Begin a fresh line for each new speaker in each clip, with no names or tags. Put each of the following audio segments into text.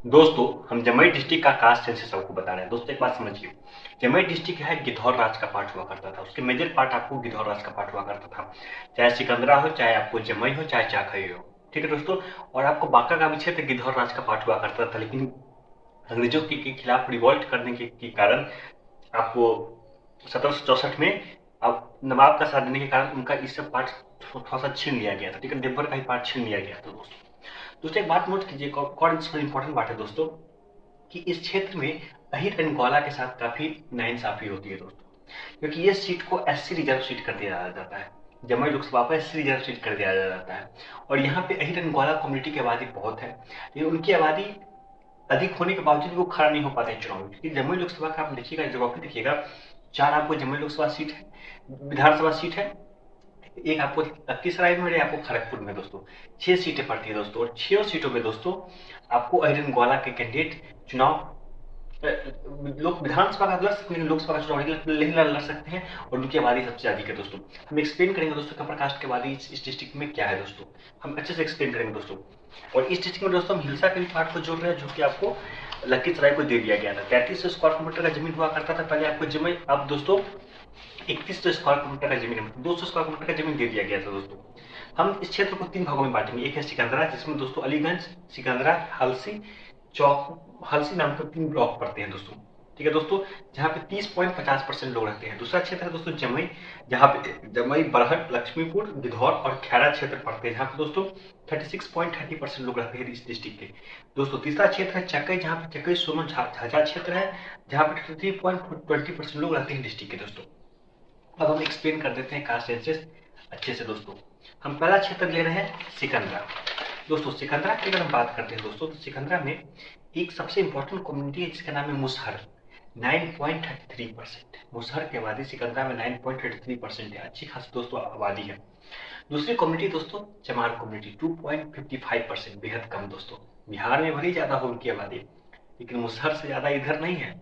दोस्तों, हम जमुई डिस्ट्रिक्ट का कास्ट सेंसस आपको बता रहे हैं। दोस्तों, एक बात समझिए। जमुई डिस्ट्रिक्ट है गिद्धौर राज का पार्ट हुआ करता था। उसके मेजर पार्ट आपको गिद्धौर राज का पार्ट हुआ करता था। चाहे सिकंदरा हो, चाहे आपको जमुई हो, चाहे चाखई हो। ठीक है दोस्तों। और आपको बांका का भी क्षेत्र गिद्धौर राज का पार्ट हुआ करता था, लेकिन अंग्रेजों के खिलाफ रिवॉल्ट करने के कारण आपको 1764 में अब नवाब का साथ देने के कारण उनका इस सब पार्ट थोड़ा सा छीन लिया गया था। ठीक है, देवघर का ही पार्ट छीन लिया गया था दोस्तों। दोस्तों, एक बात नोट कीजिए, कौन इंपॉर्टेंट बात है दोस्तों, कि इस क्षेत्र में अहिर एंड ग्वाला के साथ काफी नाइंसाफी होती है दोस्तों, क्योंकि ये सीट को एससी रिजर्व सीट कर दिया जाता है। जमुई लोकसभा को एससी रिजर्व सीट कर दिया जाता है। और यहाँ पे अहिर एंड ग्वाला कम्युनिटी की आबादी बहुत है, लेकिन उनकी आबादी अधिक होने के बावजूद वो खड़ा नहीं हो पाते चुनाव में, क्योंकि जमुई लोकसभा का आप देखिएगा, जोग्राफी देखिएगा। 4 आपको जमुई लोकसभा सीट है, विधानसभा सीट है। एक आपको लखीसराय में और आपको खड़गपुर में दोस्तों 6 सीटें पड़ती है दोस्तों। और 6 सीटों में दोस्तों आपको अहिर एंड ग्वाला के कैंडिडेट चुनाव लोग विधानसभा का लड़ सकते हैं, लोकसभा का चुनाव नहीं लड़ सकते हैं। और उनकी आबादी सबसे अधिक है दोस्तों। हम एक्सप्लेन करेंगे दोस्तों कपर कास्ट की आबादी इस डिस्ट्रिक्ट में क्या है दोस्तों। हम अच्छे से एक्सप्लेन करेंगे दोस्तों। और इस डिस्ट्रिक्ट में दोस्तों हम हिलसा के भी पार्ट को जोड़ रहे हैं, जो कि आपको लखीसराय को दे दिया गया था। 3300 स्क्वायर किलोमीटर का जमीन हुआ करता था पहले आपको जमीन। अब दोस्तों 3100 स्क्वायर किलोमीटर का जमीन, 200 स्क्वायर किलोमीटर का जमीन दे दिया गया था दोस्तों। हम इस क्षेत्र को 3 भागों में बांटेंगे। एक है सिकंदरा, जिसमें दोस्तों अलीगंज, सिकंदरा, हलसी, चौक, हलसी नाम के 3 ब्लॉक पड़ते हैं दोस्तों। ठीक है दोस्तों, जहाँ पे 30.50% लोग रहते हैं। दूसरा क्षेत्र है दोस्तों जमुई, जहाँ पे जमुई, बरहट, लक्ष्मीपुर, गिद्धौर और खैरा क्षेत्र पड़ते हैं, जहाँ पे दोस्तों 36.30% लोग रहते हैं इस डिस्ट्रिक्ट के। दोस्तों तीसरा क्षेत्र है चकई, जहाँ पे चकई सोनो झाझा क्षेत्र है, जहाँ पे 33.20% लोग रहते हैं डिस्ट्रिक्ट के दोस्तों। अब हम एक्सप्लेन कर देते हैं कास्ट सेंसस अच्छे से दोस्तों। हम पहला क्षेत्र ले रहे हैं सिकंदरा। दोस्तों सिकंदरा की अगर हम बात करते हैं दोस्तों, तो सिकंदरा में एक सबसे इंपॉर्टेंट कम्युनिटी है जिसका नाम है मुसहर। 9.33%। मुसहर की आबादी सिकंदरा में 9.33% है, अच्छी खासी दोस्तों आबादी है। दूसरी कम्युनिटी दोस्तों चमार कम्युनिटी, 2.55%, बेहद कम दोस्तों। बिहार में भले ज्यादा हो उनकी आबादी, लेकिन मुसहर से ज्यादा इधर नहीं है।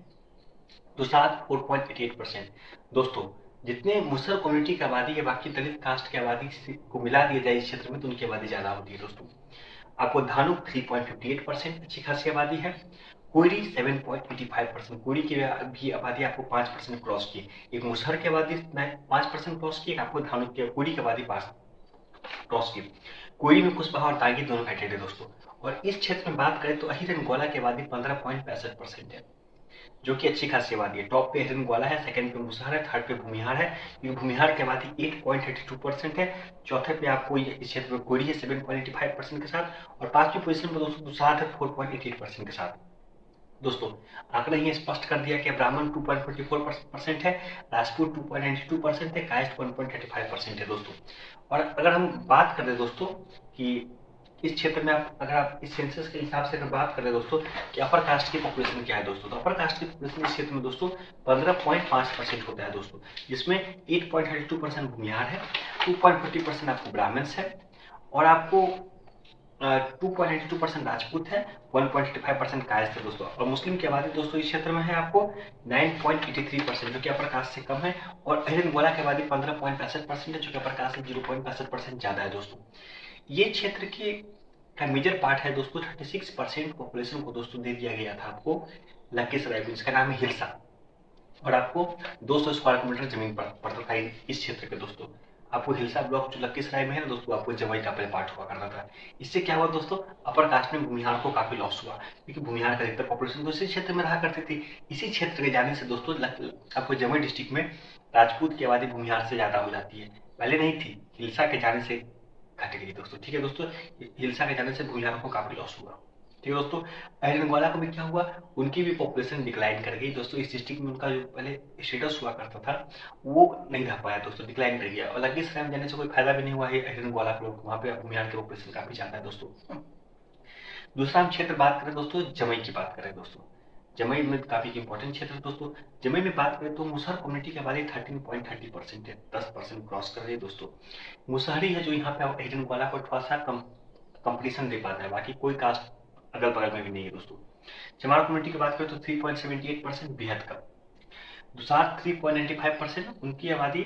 दूसरा 4.88%। दोस्तों जितने मुसहर कम्युनिटी की आबादी है, बाकी दलित कास्ट की आबादी को मिला दिया जाए इस क्षेत्र में, तो उनकी आबादी ज्यादा होती है दोस्तों। आपको धानुक 3.58%, अच्छी खासी आबादी है। कोयरी 7.85%, कोयरी की भी आबादी आपको 5% क्रॉस की। एक मुसहर की आबादी 5% क्रॉस की, एक आपको धानुक की कोयरी की आबादी 5 क्रॉस की। कोयरी में कुशवाहा और दागी दोनों बैठे थे दोस्तों। और इस क्षेत्र में बात करें तो अहिर एंड ग्वाला की आबादी 15.65% है, जो कि अच्छी खासी आबादी है। टॉप पे हिरन ग्वाला है, सेकंड पे मुसहर है, थर्ड पे भूमिहार है। क्योंकि भूमिहार की आबादी 8.82% है। चौथे पे आपको इस क्षेत्र में कोयरी है 7.85% के साथ। और पांचवी पोजीशन पर दोस्तों दुसाध है 4.88% के साथ। दोस्तों आंकड़ा ये स्पष्ट कर दिया कि ब्राह्मण 2.44% है, राजपूत 2.92% है, कायस्थ 1.35% है दोस्तों। और अगर हम बात करें दोस्तों कि इस क्षेत्र में अगर आप इस सेंसस के हिसाब से अगर बात करें दोस्तों कि अपर कास्ट की पॉपुलेशन क्या है दोस्तों, तो अपर कास्ट की पॉपुलेशन इस क्षेत्र में दोस्तों 15.5% होता है दोस्तों, जिसमें 8.32% भूमिहार है, 2.50% आपको ब्राह्मण्स है, और आपको 2.82% राजपूत है, 1.85% कायस्थ है दोस्तों। और मुस्लिम की आबादी दोस्तों इस क्षेत्र में है आपको 9.83%, जो कि अपर कास्ट से कम है। और अहिर ग्वाला की आबादी 15.65% है, जो कि अपर कास्ट से 0.65% ज्यादा है दोस्तों। ये क्षेत्र की का मेजर पार्ट है दोस्तों। 36% पॉपुलेशन को दोस्तों दे दिया गया था आपको लखीसराय, जिसका नाम है हिलसा। और आपको 200 स्क्वायर किलोमीटर जमीन पड़ता था इस क्षेत्र के दोस्तों। आपको हिलसा ब्लॉक जो लखीसराय में है ना दोस्तों, आपको जमुई का पहले पार्ट हुआ करता था। इससे क्या हुआ दोस्तों, अपर कास्ट में भूमिहार को काफी लॉस हुआ, क्योंकि भूमिहार का अधिकतर पॉपुलेशन तो इसी क्षेत्र में रहा करती थी। इसी क्षेत्र के जाने से दोस्तों आपको जमुई डिस्ट्रिक्ट में राजपूत की आबादी भूमिहार से ज्यादा हो जाती है। पहले नहीं थी, हिलसा के जाने से घट गई दोस्तों। ठीक है दोस्तों, हिलसा के जाने से भूमिहार को काफी लॉस हुआ। ठीक है दोस्तों, अहिर ग्वाला को भी क्या हुआ, उनकी भी पॉपुलेशन डिक्लाइन कर गई दोस्तों। इस डिस्ट्रिक्ट में उनका जो पहले स्टेटस हुआ करता था वो नहीं रह पाया दोस्तों, डिक्लाइन कर गया। और लखीसराय में जाने से कोई फायदा भी नहीं हुआ है अहिर ग्वाला के लोग, वहाँ पे भूमिहार की पॉपुलेशन काफी ज्यादा है दोस्तों। दूसरा हम क्षेत्र बात करें दोस्तों, जमुई की बात करें दोस्तों। जमुई में काफी इंपॉर्टेंट क्षेत्र है दोस्तों। जमुई में बात करें तो मुसहर कम्युनिटी की आबादी 13.30% है, 10% क्रॉस कर रही है दोस्तों। मुसहरी है जो यहाँ पे अहिर ग्वाला को थोड़ा सा कंपटीशन दे पाता है, बाकी कोई कास्ट अगल बगल में भी नहीं है दोस्तों। चमार कम्युनिटी की बात करें तो 3.78%, बेहद कम। दुसार 3.95%, उनकी आबादी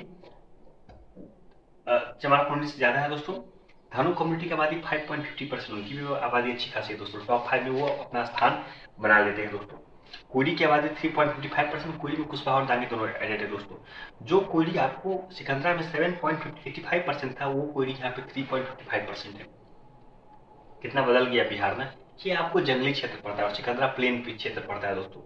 चमार कम्युनिटी से ज्यादा है दोस्तों। धानु कम्युनिटी की आबादी 5.50%, उनकी भी आबादी अच्छी खासी है दोस्तों, टॉप 5 में वो अपना स्थान बना लेते हैं दोस्तों। कोयली की आबादी 3.55%, कोयली में कुशवाहा और दांगी दोनों एडेड है दोस्तों। जो कोयली आपको सिकंदरा में 7.85% था, वो कोयली यहाँ पे 3.55% है। कितना बदल गया बिहार में। ये आपको जंगली क्षेत्र पड़ता है और सिकंदरा प्लेन क्षेत्र पड़ता है दोस्तों।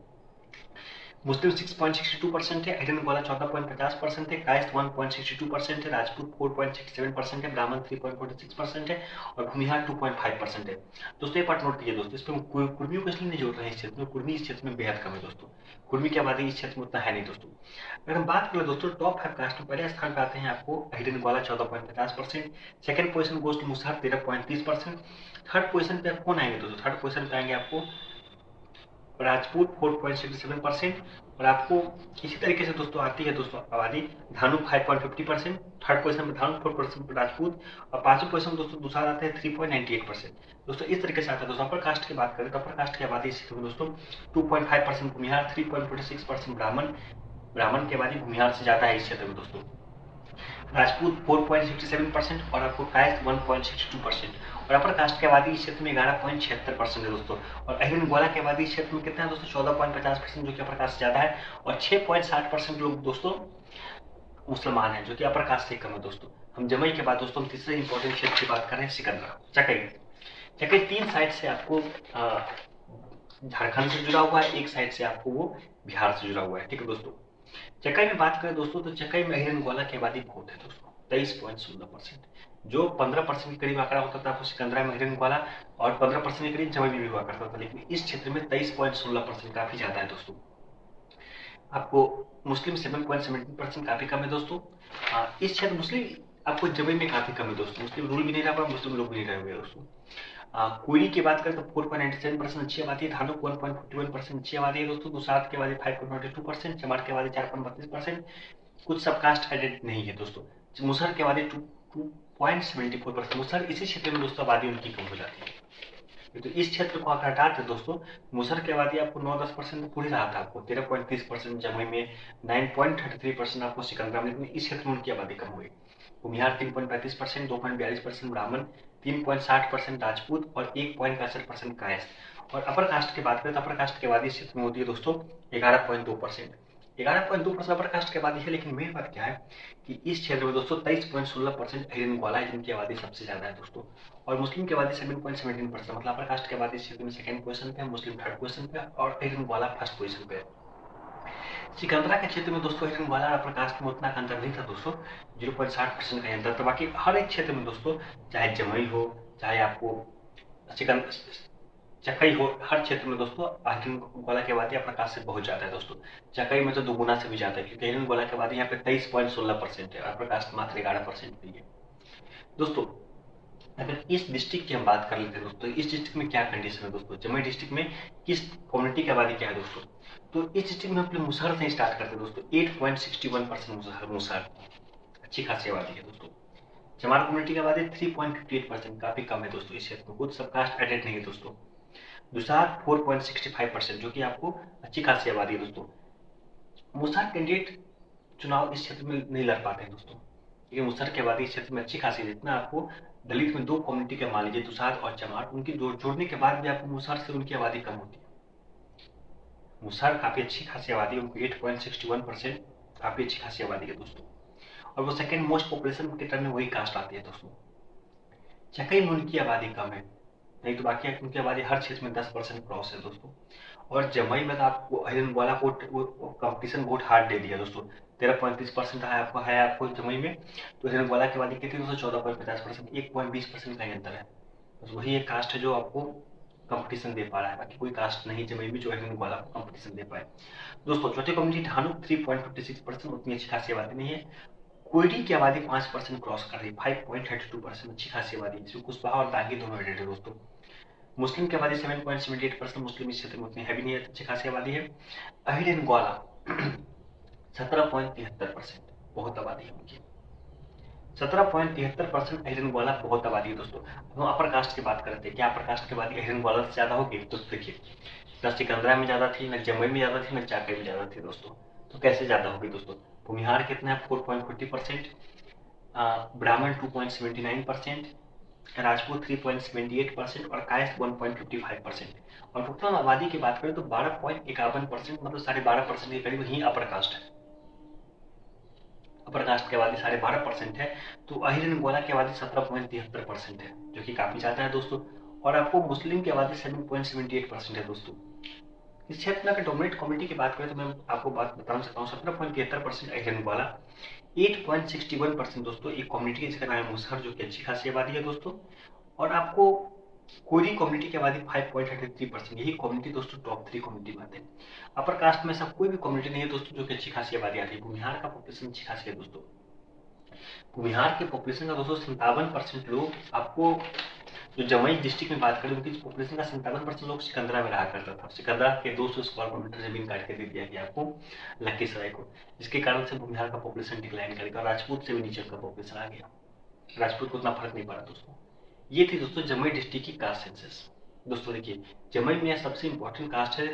मुस्लिम 6.62% है, अहिरन ग्वाला 14.50% है, कायस्थ 1.62% है, राजपूत 4.67% है, ब्राह्मण 3.46% है और भूमिहार 2.5% है। दोस्तों ये पार्ट नोट कीजिए दोस्तों, इसमें कुर्मियों को इसलिए नहीं जोड़ रहे हैं इस क्षेत्र में, कुर्मी इस क्षेत्र में बेहद कम है दोस्तों, कुर्मी की आबादी इस क्षेत्र में उतना है नहीं दोस्तों। अगर हम बात करें दोस्तों टॉप 5 कास्ट में पहले स्थान पे आते हैं आपको अहिरन ग्वाला 14.50%, सेकंड पोजीशन गोज टू मुसहर 13.30%, थर्ड पोजीशन पे कौन आएंगे दोस्तों, थर्ड पोजीशन पे आएंगे आपको राजपूत 4.67% और आपको इसी तरीके से दोस्तों आती है दोस्तों आबादी धानु 5.50%, थर्ड पोजीशन में धानु 4% राजपूत और पांचवें पोजीशन में दोस्तों दूसरा आता है 3.98%। दोस्तों इस तरीके से आता है दोस्तों। अपर कास्ट की बात करें तो अपर कास्ट की आबादी इस क्षेत्र में दोस्तों 2.5% भूमिहार, 3.46% ब्राह्मण की आबादी भूमिहार से ज्यादा है इस क्षेत्र में दोस्तों। राजपूत 4.67% और आपको कायस्थ 1.62% और अपर कास्ट की आबादी इस क्षेत्र में 11.76% है दोस्तों। और अहिरन ग्वाला की आबादी इस क्षेत्र में कितना है दोस्तों 14.50%, जो कि अपर कास्ट से ज्यादा है और 6.60% लोग दोस्तों मुसलमान हैं, जो कि अपर कास्ट से कम है दोस्तों। हम जमुई के बाद दोस्तों हम तीसरे इंपॉर्टेंट क्षेत्र की बात कर रहे हैं सिकंदरा चकई। चकई 3 साइड से आपको झारखंड से जुड़ा हुआ है, एक साइड से आपको वो बिहार से जुड़ा हुआ है, ठीक है दोस्तों। चकाई में बात करें दोस्तों तो चकाई में अहिरन ग्वाला की आबादी बहुत है दोस्तों 23.16%, जो 15% के करीब आंकड़ा होता था आपको सिकंदरा में अहिरन ग्वाला और 15% के करीब जमुई में भी हुआ करता था, लेकिन इस क्षेत्र में 23.16% काफी ज्यादा है दोस्तों। आपको मुस्लिम 7.17% काफी कम है दोस्तों। इस क्षेत्र मुस्लिम आपको जमुई में काफी कम है दोस्तों, मुस्लिम रूल भी नहीं रहा, मुस्लिम लोग भी नहीं रहे हुए दोस्तों। कोयली की बात करें तो 4.97% अच्छी आबादी है, धानु 1.51% अच्छी आबादी है दोस्तों, दुसाद की आबादी 5.92%, चमार की आबादी 4.32%, कुछ सब कास्ट एडेड नहीं है दोस्तों। मुसहर की आबादी 2.74%, मुसहर इसी क्षेत्र में दोस्तों आबादी उनकी कम हो जाती है। तो इस क्षेत्र को अगर हटाते दोस्तों मुसहर की आबादी आपको 9-10% पूरी रहा था, आपको 13.30% जमुई में, 9.33% आपको सिकंदरा में, इस क्षेत्र में उनकी आबादी कम हुई। भूमिहार 3.35%, 2.42% ब्राह्मण, 3.60% राजपूत और 1.65% कायस्थ। और अपर कास्ट की बात करें तो अपर कास्ट की आबादी इस क्षेत्र में होती है दोस्तों 11.2%। 11.2% अपर कास्ट की आबादी है, लेकिन मेन बात क्या है कि इस क्षेत्र में दोस्तों 23.16% अहिरन ग्वाला है, जिनकी आबादी सबसे ज्यादा है दोस्तों। और मुस्लिम की आबादी 7.17%, मतलब अपर कास्ट की आबादी इस क्षेत्र में सेकंड पोजीशन पे है, मुस्लिम थर्ड पोजीशन पे और अहिरन ग्वाला फर्स्ट पोजीशन पे है। सिकंदरा के क्षेत्र में दोस्तों अहिरन ग्वाला और अपर कास्ट में उतना अंतर नहीं था दोस्तों, 0.60% का अंतर था। बाकी हर एक क्षेत्र में दोस्तों चाहे जमुई हो चाहे आपको चकई हो, हर क्षेत्र में दोस्तों अहिरन ग्वाला की आबादी अपर कास्ट से बहुत ज्यादा है दोस्तों। चकई में तो दोगुना से भी ज्यादा है, क्योंकि अहिरन ग्वाला की आबादी यहाँ पे 23.16% है, अपर कास्ट मात्र 11% है दोस्तों। अगर इस डिस्ट्रिक्ट की हम बात कर लेते हैं दोस्तों, इस डिस्ट्रिक्ट में क्या कंडीशन है दोस्तों, जमुई डिस्ट्रिक्ट में किस कम्युनिटी की आबादी क्या है दोस्तों, तो इस डिस्ट्रिक्ट में हम मुसहर से स्टार्ट करते हैं दोस्तों। 8.61% मुसहर अच्छी खासी आबादी है दोस्तों। चमार कम्युनिटी की आबादी 3.58%, काफी कम है दोस्तों इस क्षेत्र में, कुछ सब कास्ट एडेड नहीं है दोस्तों। दुसार 4.65%, जो कि आपको अच्छी खासी आबादी है दोस्तों। मुसहर कैंडिडेट चुनाव इस क्षेत्र में नहीं लड़ पाते हैं दोस्तों, क्योंकि मुसहर की आबादी इस क्षेत्र में अच्छी खासी है। जितना आपको दलित में 2 कम्युनिटी के मान लीजिए दुसाद और चमार, उनकी जोड़ने के बाद भी आपको मुसहर से उनकी आबादी कम होती है। मुसहर काफी अच्छी खासी आबादी है, उनको 8.61%, काफी अच्छी खासी आबादी है दोस्तों, और वो सेकंड मोस्ट पॉपुलेशन के टर्म में वही कास्ट आती है दोस्तों। चकई में उनकी आबादी कम है, नहीं तो बाकी उनकी आबादी हर क्षेत्र में 10% क्रॉस है दोस्तों। और जमुई में तो आपको अहिरन ग्वाला को कंपटीशन बहुत हार्ड दे दिया दोस्तों, 13.30% है आपको जमुई में, तो अहिरन ग्वाला की आबादी कितनी दोस्तों 14.50%, 1.20% का अंतर है। बस वही एक कास्ट है जो आपको कंपटीशन दे पा रहा है, बाकी कोई कास्ट नहीं जमुई में जो अहिरन ग्वाला को कंपटीशन दे पाए दोस्तों। चौथी कम्युनिटी धानु 3.56%, उतनी अच्छी खासी आबादी नहीं है। कोयली की आबादी 5% क्रॉस कर रही है, 5.32%, अच्छी खासी आबादी, जिसमें कुशवाहा और दागी दोनों एडेड है दोस्तों। मुस्लिम की आबादी 7.78%, मुस्लिम इस क्षेत्र में उतनी हैवी नहीं है, अच्छी खासी आबादी है। अहिरन ग्वाला 17.73%, बहुत आबादी है उनकी, 17.73% अहिरन ग्वाला बहुत आबादी है दोस्तों। हम अपर कास्ट की बात करते हैं, क्या अपर कास्ट की आबादी अहिरन ग्वाला से ज्यादा होगी, तो देखिए न सिकंदरा में ज्यादा थी, न जमुई में ज्यादा थी, न चाकई में ज्यादा थी दोस्तों, तो कैसे ज्यादा होगी दोस्तों। भूमिहार कितना है 4.40%, ब्राह्मण 2.79%, राजपूत 3.78% और कायस्थ 1.55%। और टोटल आबादी की बात करें तो 12.51%, मतलब 12.5% के करीब ही अपर कास्ट है। अपर कास्ट की आबादी 12.5% है। तो अहिरन गोला की आबादी 17.73% है, जो कि काफी ज्यादा है दोस्तों। और आपको मुस्लिम की आबादी 7.78% है दोस्तों। इस क्षेत्र में डोमिनेट कम्युनिटी की बात करें तो मैं आपको बात बताना चाहता हूँ 17.73% अहिरन गोला, 8.61% दोस्तों एक कम्युनिटी जिसका नाम है मुसहर, जो कि अच्छी खासी आबादी है दोस्तों। और आपको कोरी कम्युनिटी की आबादी 5.33%, यही कम्युनिटी दोस्तों टॉप 3 कम्युनिटी में आते हैं। अपर कास्ट में ऐसा कोई भी कम्युनिटी नहीं है दोस्तों जो कि अच्छी खासी आबादी आती है। भूमिहार का पॉपुलेशन अच्छी खासी है दोस्तों। भूमिहार के पॉपुलेशन का दोस्तों 57% लोग आपको, जो जमुई डिस्ट्रिक्ट में बात करें उनकी पॉपुलेशन का 57% लोग सिकंदरा में रहा करता था। सिकंदरा के 200 स्क्वायर किलोमीटर जमीन काट के दे दिया गया आपको लखीसराय को, जिसके कारण से भूमिहार का पॉपुलेशन डिक्लाइन करेगा। राजपूत से भी नीचे का पॉपुलेशन आ गया। राजपूत को उतना फर्क नहीं पड़ा दोस्तों। ये थी दोस्तों जमुई डिस्ट्रिक्ट की कास्ट सेंसस। दोस्तों देखिए, जमुई में सबसे इंपॉर्टेंट कास्ट है